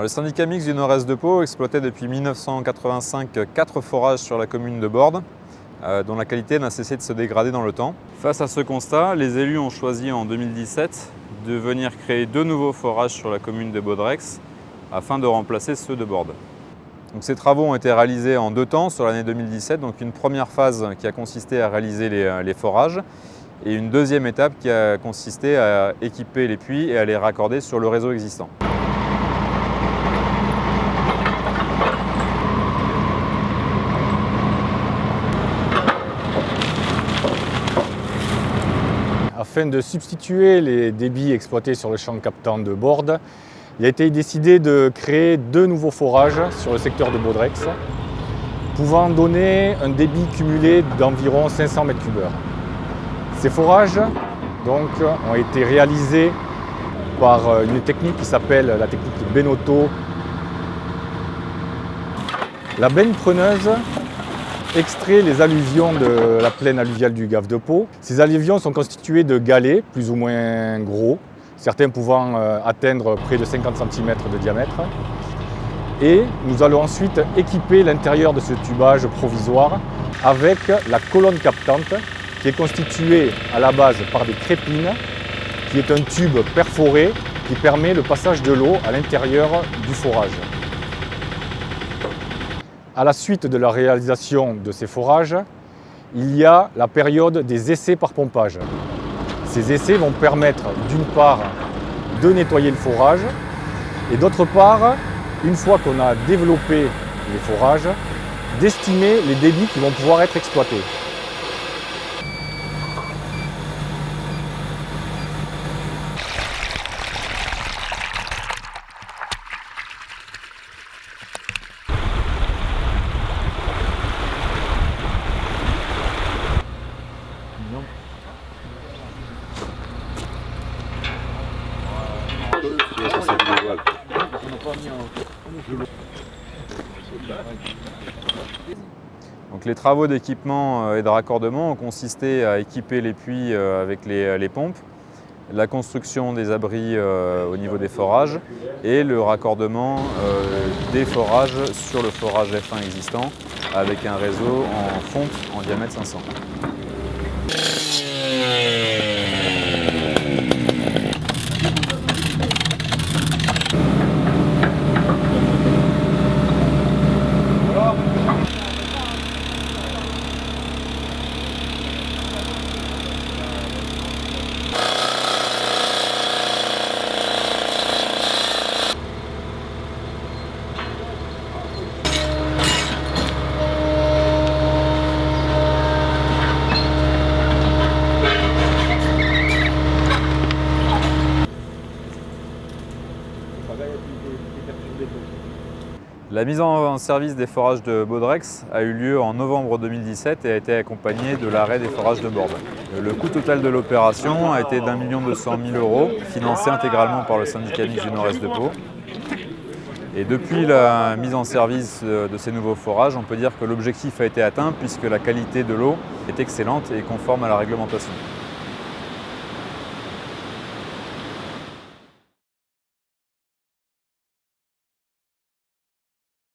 syndicat mixte du Nord-Est de Pau exploitait depuis 1985 4 forages sur la commune de Bordes, dont la qualité n'a cessé de se dégrader dans le temps. Face à ce constat, les élus ont choisi en 2017 de venir créer 2 nouveaux forages sur la commune de Baudrex afin de remplacer ceux de Bordes. Donc, ces travaux ont été réalisés en 2 temps sur l'année 2017, donc une première phase qui a consisté à réaliser les forages et une deuxième étape qui a consisté à équiper les puits et à les raccorder sur le réseau existant. Afin de substituer les débits exploités sur le champ captant de Bordes, il a été décidé de créer 2 nouveaux forages sur le secteur de Baudrex, pouvant donner un débit cumulé d'environ 500 m3. Ces forages donc, ont été réalisés par une technique qui s'appelle la technique Benotto. La benne preneuse extrait les alluvions de la plaine alluviale du Gave de Pau. Ces alluvions sont constitués de galets plus ou moins gros, certains pouvant atteindre près de 50 cm de diamètre. Et nous allons ensuite équiper l'intérieur de ce tubage provisoire avec la colonne captante qui est constituée à la base par des crépines, qui est un tube perforé qui permet le passage de l'eau à l'intérieur du forage. À la suite de la réalisation de ces forages, il y a la période des essais par pompage. Ces essais vont permettre d'une part de nettoyer le forage et d'autre part, une fois qu'on a développé les forages, d'estimer les débits qui vont pouvoir être exploités. Donc, les travaux d'équipement et de raccordement ont consisté à équiper les puits avec les pompes, la construction des abris au niveau des forages et le raccordement des forages sur le forage F1 existant avec un réseau en fonte en diamètre 500. La mise en service des forages de Baudrex a eu lieu en novembre 2017 et a été accompagnée de l'arrêt des forages de Bordes. Le coût total de l'opération a été d'1 200 000 €, financé intégralement par le syndicat mixte du Nord-Est de Pau. Et depuis la mise en service de ces nouveaux forages, on peut dire que l'objectif a été atteint puisque la qualité de l'eau est excellente et conforme à la réglementation.